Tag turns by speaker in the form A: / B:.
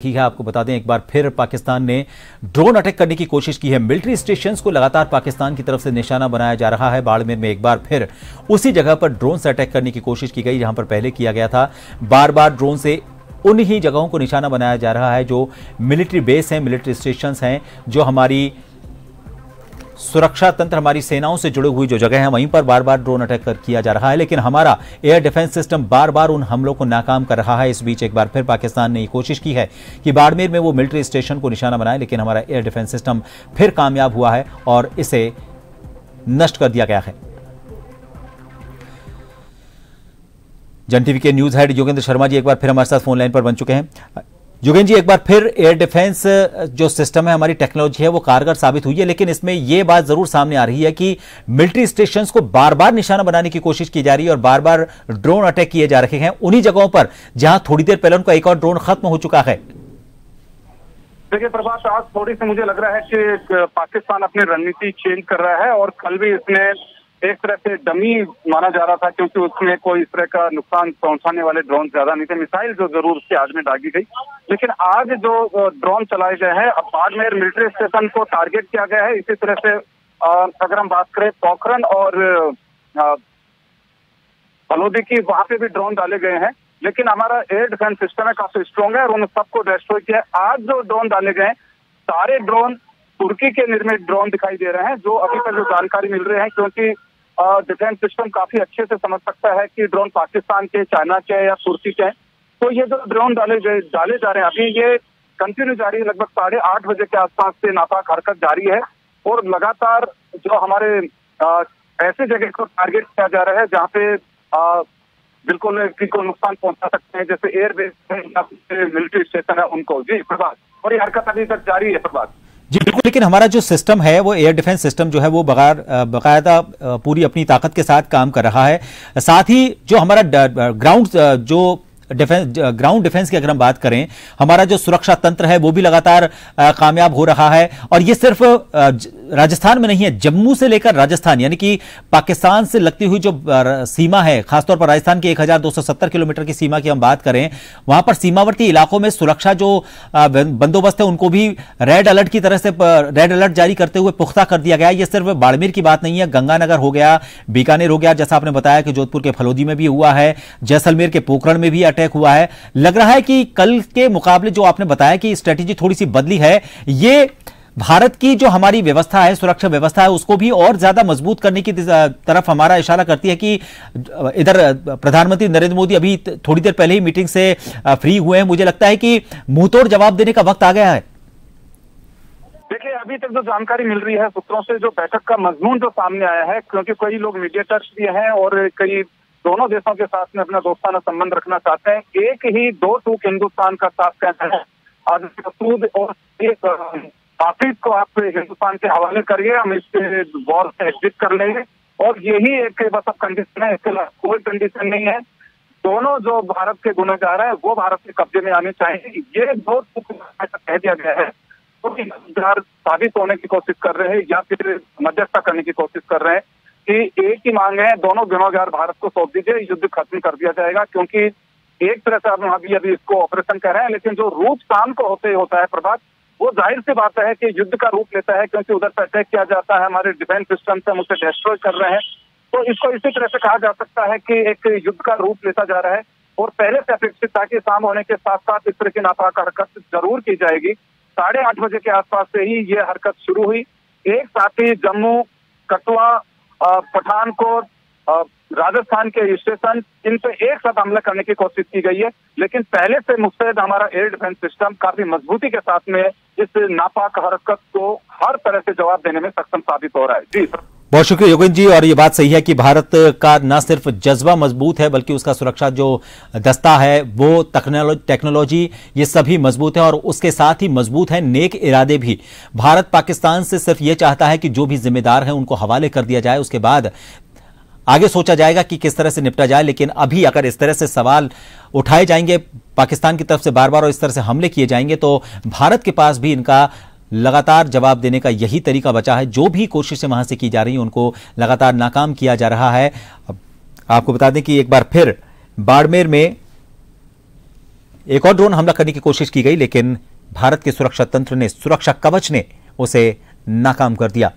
A: की है। आपको बता दें, एक बार फिर पाकिस्तान ने ड्रोन अटैक करने की कोशिश की है। मिलिट्री स्टेशंस को लगातार पाकिस्तान की तरफ से निशाना बनाया जा रहा है। बाड़मेर में एक बार फिर उसी जगह पर ड्रोन से अटैक करने की कोशिश की गई जहां पर पहले किया गया था। बार बार ड्रोन से उन ही जगहों को निशाना बनाया जा रहा है जो मिलिट्री बेस हैं, मिलिट्री स्टेशंस हैं, जो हमारी सुरक्षा तंत्र, हमारी सेनाओं से जुड़ी हुई जो जगह है, वहीं पर बार बार ड्रोन अटैक किया जा रहा है। लेकिन हमारा एयर डिफेंस सिस्टम बार बार उन हमलों को नाकाम कर रहा है। इस बीच एक बार फिर पाकिस्तान ने कोशिश की है कि बाड़मेर में वो मिलिट्री स्टेशन को निशाना बनाए, लेकिन हमारा एयर डिफेंस सिस्टम फिर कामयाब हुआ है और इसे नष्ट कर दिया गया है। जन टीवी के न्यूज हेड योगेंद्र शर्मा जी एक बार फिर हमारे साथ फोन लाइन पर बन चुके हैं। योगेंद्र जी, एक बार फिर एयर डिफेंस जो सिस्टम है, हमारी टेक्नोलॉजी है, वो कारगर साबित हुई है, लेकिन इसमें यह बात जरूर सामने आ रही है कि मिलिट्री स्टेशंस को बार बार निशाना बनाने की कोशिश की जा रही है और बार बार ड्रोन अटैक किए जा रहे हैं उन्हीं जगहों पर जहां थोड़ी देर पहले उनका एक और ड्रोन खत्म हो चुका है।
B: देखिए प्रभात, आज थोड़ी सी मुझे लग रहा है कि पाकिस्तान अपनी रणनीति चेंज कर रहा है और कल भी इसने एक तरह से डमी माना जा रहा था, क्योंकि उसमें कोई इस तरह का नुकसान पहुंचाने वाले ड्रोन ज्यादा नहीं थे। मिसाइल जो जरूर उसके आग में दागी गई, लेकिन आज जो ड्रोन चलाए गए हैं, अब बाड़मेर मिलिट्री स्टेशन को टारगेट किया गया है। इसी तरह से अगर हम बात करें पोखरण और फलोदी की, वहां पे भी ड्रोन डाले गए हैं, लेकिन हमारा एयर डिफेंस सिस्टम है काफी स्ट्रॉन्ग है और उन सबको डिस्ट्रॉय किया है। आज जो ड्रोन डाले गए हैं, सारे ड्रोन तुर्की के निर्मित ड्रोन दिखाई दे रहे हैं, जो अभी तक जो जानकारी मिल रही है, क्योंकि डिफेंस सिस्टम काफी अच्छे से समझ सकता है कि ड्रोन पाकिस्तान के, चाइना के या तुर्की के। तो ये जो ड्रोन डाले जा रहे हैं, अभी ये कंटिन्यू जारी है। लगभग 8:30 बजे के आसपास से नापाक हरकत जारी है और लगातार जो हमारे ऐसे जगह को टारगेट किया जा रहा है जहाँ पे बिल्कुल किसी को नुकसान पहुंचा सकते हैं, जैसे एयरबेस है या मिलिट्री स्टेशन है उनको। जी प्रभात, और ये हरकत अभी तक जारी है प्रभात।
A: जी बिल्कुल, लेकिन हमारा जो सिस्टम है, वो एयर डिफेंस सिस्टम जो है वो बकायदा पूरी अपनी ताकत के साथ काम कर रहा है। साथ ही जो हमारा ग्राउंड डिफेंस की अगर हम बात करें, हमारा जो सुरक्षा तंत्र है वो भी लगातार कामयाब हो रहा है। और ये सिर्फ राजस्थान में नहीं है, जम्मू से लेकर राजस्थान, यानी कि पाकिस्तान से लगती हुई जो सीमा है, खासतौर पर राजस्थान की 1270 किलोमीटर की सीमा की हम बात करें, वहां पर सीमावर्ती इलाकों में सुरक्षा जो बंदोबस्त है उनको भी रेड अलर्ट की तरह से रेड अलर्ट जारी करते हुए पुख्ता कर दिया गया। यह सिर्फ बाड़मेर की बात नहीं है, गंगानगर हो गया, बीकानेर हो गया, जैसा आपने बताया कि जोधपुर के फलोदी में भी हुआ है, जैसलमेर के पोखरण में भी अटैक हुआ है। लग रहा है कि कल के मुकाबले जो आपने बताया कि स्ट्रेटेजी थोड़ी सी बदली है, ये भारत की जो हमारी व्यवस्था है, सुरक्षा व्यवस्था है, उसको भी और ज्यादा मजबूत करने की तरफ हमारा इशारा करती है कि इधर प्रधानमंत्री नरेंद्र मोदी अभी थोड़ी देर पहले ही मीटिंग से फ्री हुए हैं। मुझे लगता है कि मुंहतोड़ जवाब देने का वक्त आ गया है।
B: देखिए, अभी तक जो जानकारी मिल रही है सूत्रों से, जो बैठक का मजमून जो सामने आया है, क्योंकि कई लोग मीडिएटर्स भी हैं और कई दोनों देशों के साथ में अपना दोस्ताना संबंध रखना चाहते हैं। एक ही दो टूक हिंदुस्तान का साथ कहना है। आज मसूद और हाफिज को आप हिंदुस्तान के हवाले करिए, हम इसके वॉर से एग्जिट कर लेंगे, और यही एक बस अब कंडीशन है, इसके अलावा कोई कंडीशन नहीं है। दोनों जो भारत के गुनहगार है वो भारत के कब्जे में आने चाहिए। ये दो कह दिया गया है, तो गुनहगार साबित होने की कोशिश कर रहे हैं या फिर मध्यस्थता करने की कोशिश कर रहे हैं कि एक ही मांग है, दोनों गुनहगार भारत को सौंप दीजिए, युद्ध खत्म कर दिया जाएगा। क्योंकि एक तरह से हम अभी इसको ऑपरेशन कर रहे हैं, लेकिन जो रूप शाम को होता है प्रभात, वो जाहिर सी बात है कि युद्ध का रूप लेता है, क्योंकि उधर से अटैक किया जाता है, हमारे डिफेंस सिस्टम से हम उसे डिस्ट्रॉय कर रहे हैं। तो इसको इसी तरह से कहा जा सकता है कि एक युद्ध का रूप लेता जा रहा है। और पहले से अपेक्षित था कि शाम होने के साथ साथ इस तरह की नापाक हरकत जरूर की जाएगी। 8:30 बजे के आसपास से ही ये हरकत शुरू हुई। एक साथ ही जम्मू, कठुआ, पठानकोट, राजस्थान के स्टेशन, इन पे एक साथ हमला करने की कोशिश की गई है, लेकिन पहले से मुस्तैद हमारा एयर डिफेंस सिस्टम काफी मजबूती के साथ में इस नापाक हरकत को हर तरह से जवाब देने में सक्षम साबित हो रहा है। जी
A: बहुत शुक्रिया योगेंद्र जी। और ये बात सही है कि भारत का न सिर्फ जज्बा मजबूत है, बल्कि उसका सुरक्षा जो दस्ता है, वो टेक्नोलॉजी, ये सभी मजबूत है और उसके साथ ही मजबूत है नेक इरादे भी। भारत पाकिस्तान से सिर्फ ये चाहता है कि जो भी जिम्मेदार हैं उनको हवाले कर दिया जाए, उसके बाद आगे सोचा जाएगा कि किस तरह से निपटा जाए। लेकिन अभी अगर इस तरह से सवाल उठाए जाएंगे पाकिस्तान की तरफ से बार बार और इस तरह से हमले किए जाएंगे, तो भारत के पास भी इनका लगातार जवाब देने का यही तरीका बचा है। जो भी कोशिशें वहां से की जा रही हैं उनको लगातार नाकाम किया जा रहा है। आपको बता दें कि एक बार फिर बाड़मेर में एक और ड्रोन हमला करने की कोशिश की गई, लेकिन भारत के सुरक्षा तंत्र ने, सुरक्षा कवच ने उसे नाकाम कर दिया।